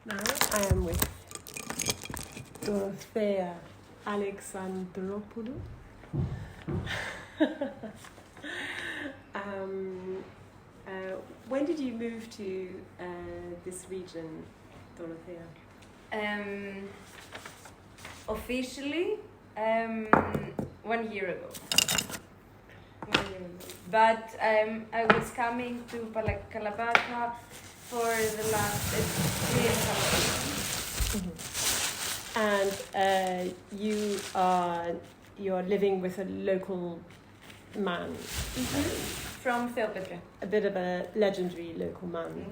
Now I am with Theodora Alexandropolou. When did you move to this region, Dorothea? Officially, 1 year ago. But I was coming to Kalabaka for the last 3 years. And you're living with a local man. From Theodora. A bit of a legendary local man.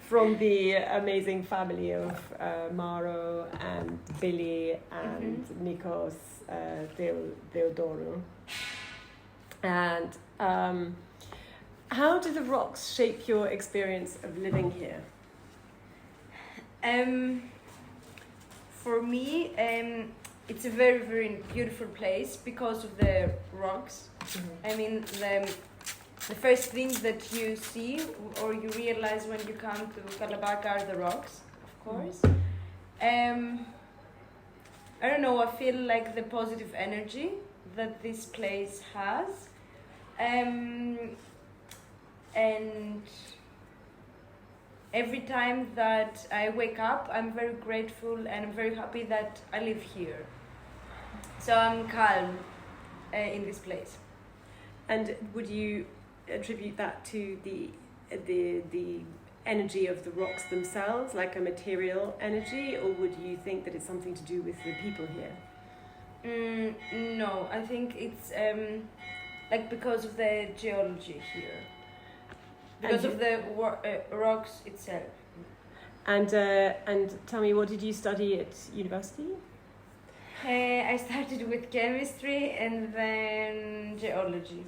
From the amazing family of Maro and Billy and Nikos Theodora. And how do the rocks shape your experience of living here? For me, it's a very, very beautiful place because of the rocks. I mean, the first things that you see or you realize when you come to Kalabaka are the rocks, of course. I don't know, I feel like the positive energy that this place has. And every time that I wake up, I'm very grateful and I'm very happy that I live here. So I'm calm in this place. And would you attribute that to the energy of the rocks themselves, like a material energy, or would you think that it's something to do with the people here? No, I think it's like because of the geology here, because of the rocks itself. And tell me, what did you study at university? I started with chemistry and then geology.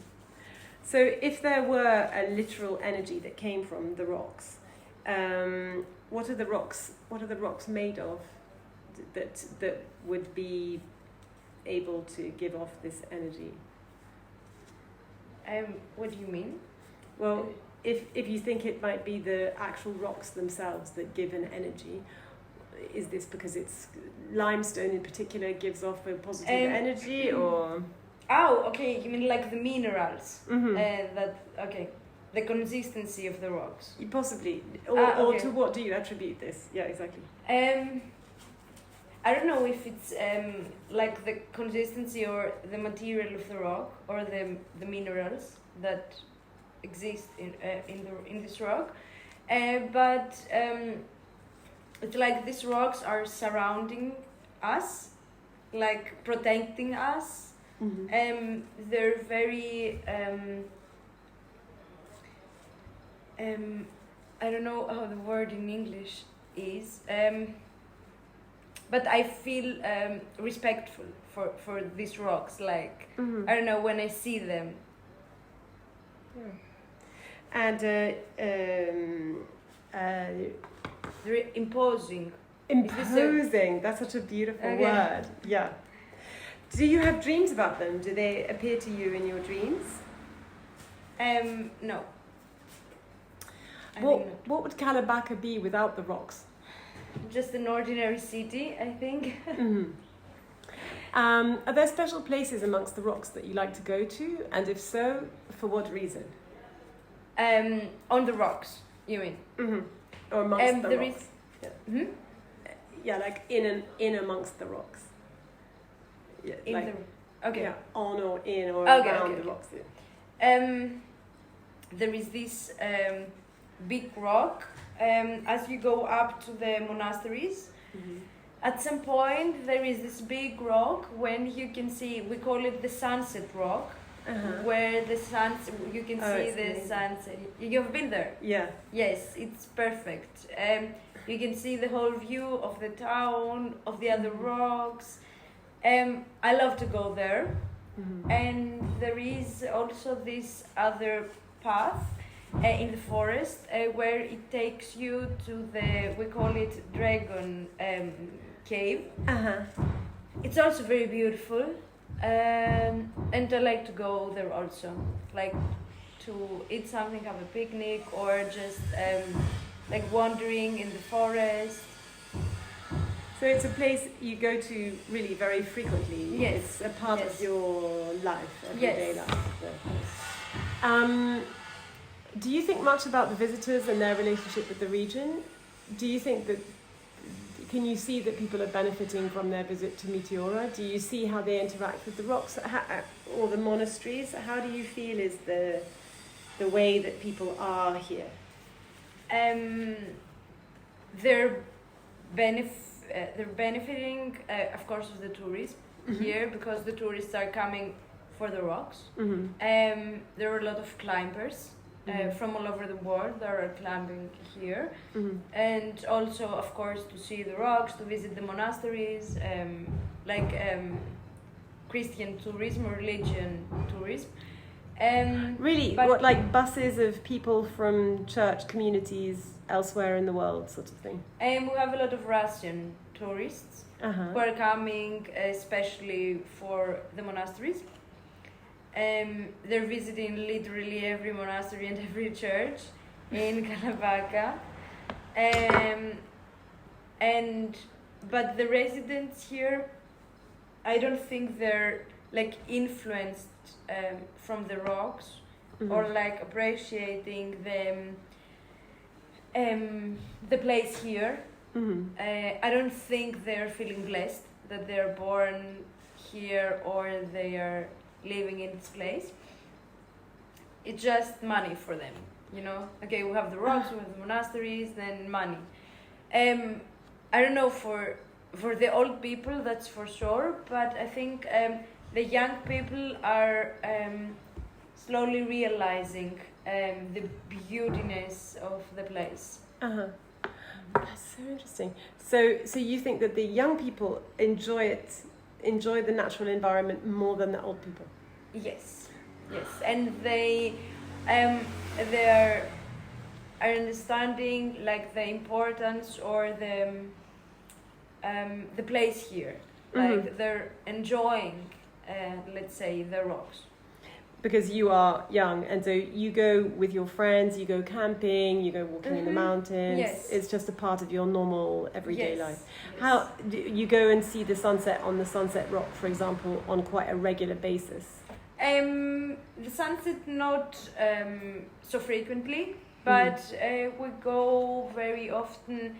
So if there were a literal energy that came from the rocks, what are the rocks made of that would be able to give off this energy? What do you mean? Well, if you think it might be the actual rocks themselves that give an energy, is this because it's limestone in particular gives off a positive energy, or? Oh, okay. You mean like the minerals? The consistency of the rocks. Possibly, or to what do you attribute this? Yeah, exactly. I don't know if it's like the consistency or the material of the rock or the minerals that exist in this rock, but it's like these rocks are surrounding us, like protecting us. They're very I don't know how the word in English is, but I feel respectful for these rocks, like I don't know, when I see them. And they're imposing. Imposing, that's such a beautiful word. Yeah. Do you have dreams about them? Do they appear to you in your dreams? No. What would Kalabaka be without the rocks? Just an ordinary city, I think. Are there special places amongst the rocks that you like to go to? And if so, for what reason? On the rocks, you mean? Or amongst the rocks? Yeah, like in amongst the rocks. Yeah, on or in or around the rocks. Yeah. There is this big rock. As you go up to the monasteries, at some point there is this big rock when you can see, we call it the sunset rock, where you can see the sunset. You've been there? Yeah. Yes, it's perfect. You can see the whole view of the town, of the other rocks. I love to go there. And there is also this other path in the forest where it takes you to we call it Dragon Cave. It's also very beautiful, and I like to go there also, like to eat something, have a picnic, or just like wandering in the forest. So it's a place you go to really very frequently. Yes. It's a part of your life, everyday Yes. life. Do you think much about the visitors and their relationship with the region? Do you think that, can you see that people are benefiting from their visit to Meteora? Do you see how they interact with the rocks or the monasteries? How do you feel is the way that people are here? They're benefiting, of course, of the tourism here, because the tourists are coming for the rocks. There are a lot of climbers from all over the world that are climbing here, and also, of course, to see the rocks, to visit the monasteries, Christian tourism or religion tourism. Really, what, like buses of people from church communities elsewhere in the world, sort of thing? We have a lot of Russian tourists who are coming especially for the monasteries. They're visiting literally every monastery and every church in Kalabaka. But the residents here, I don't think they're like influenced from the rocks or like appreciating the place here. I don't think they're feeling blessed that they're born here or they are living in this place. It's just money for them, you know. Okay, we have the rocks, we have the monasteries, then money. I don't know for the old people, that's for sure, but I think the young people are slowly realizing the beautiness of the place. That's so interesting. So you think that the young people enjoy the natural environment more than the old people? Yes, and they are understanding like the importance or the place here. Like they're enjoying, let's say, the rocks. Because you are young, and so you go with your friends, you go camping, you go walking in the mountains. Yes. It's just a part of your normal everyday life. Yes. How do you go and see the sunset on the Sunset Rock, for example, on quite a regular basis? The sunset not so frequently, but we go very often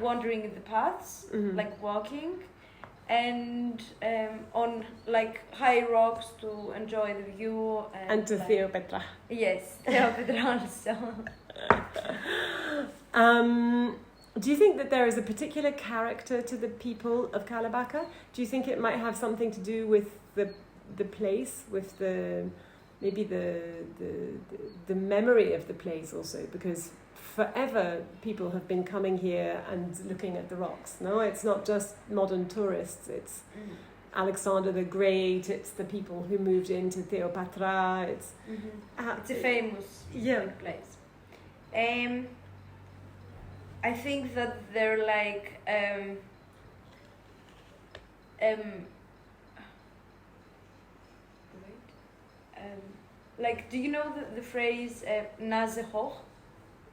wandering in the paths, like walking, and on like high rocks to enjoy the view. And to like, Theodora. Yes, Theodora also. Do you think that there is a particular character to the people of Kalabaka? Do you think it might have something to do with the place, with maybe the memory of the place also? Because forever people have been coming here and looking at the rocks. No, it's not just modern tourists. It's Alexander the Great. It's the people who moved into Theopatra. It's a famous place. I think that they're like like, do you know the phrase "naze hoch"?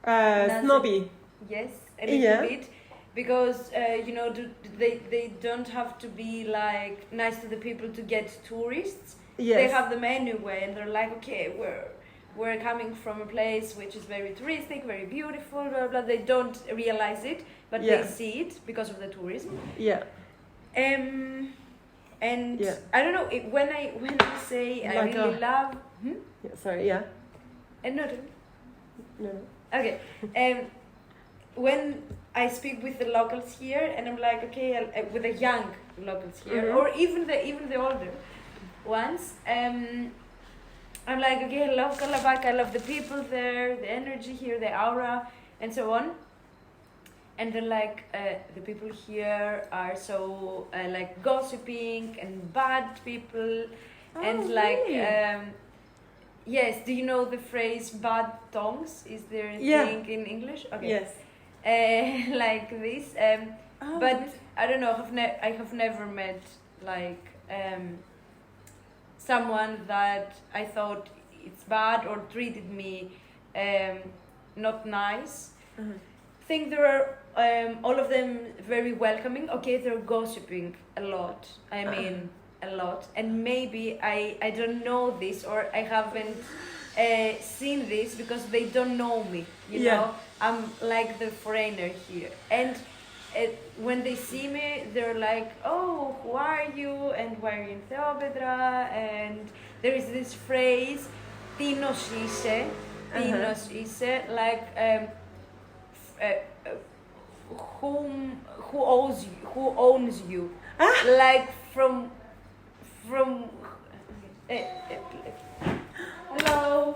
Snobby. Yes, a little bit, because you know, they don't have to be like nice to the people to get tourists. Yes. They have them anyway, and they're like, okay, we're coming from a place which is very touristic, very beautiful, blah blah. They don't realize it, but they see it because of the tourism. Yeah. And I don't know, when I say I like really love. Yeah, sorry. Yeah. No. Okay. When I speak with the locals here, and I'm like, okay, with the young locals here, or even the older ones, I'm like, okay, I love Kalabaka, I love the people there, the energy here, the aura, and so on. And then like the people here are so like gossiping and bad people, and like really? yes. Do you know the phrase "bad tongues"? Is there a thing in English? Okay. Yes. Like this. But I don't know. I have never met like someone that I thought it's bad or treated me not nice. think there are all of them very welcoming. Okay, they're gossiping a lot. I mean, a lot. And maybe I don't know this, or I haven't seen this because they don't know me. You know, I'm like the foreigner here. And when they see me, they're like, "Oh, who are you? And why are you in Theodora?" And there is this phrase, "Tinos ise," "Tinos ise," like who owns you, like from hello.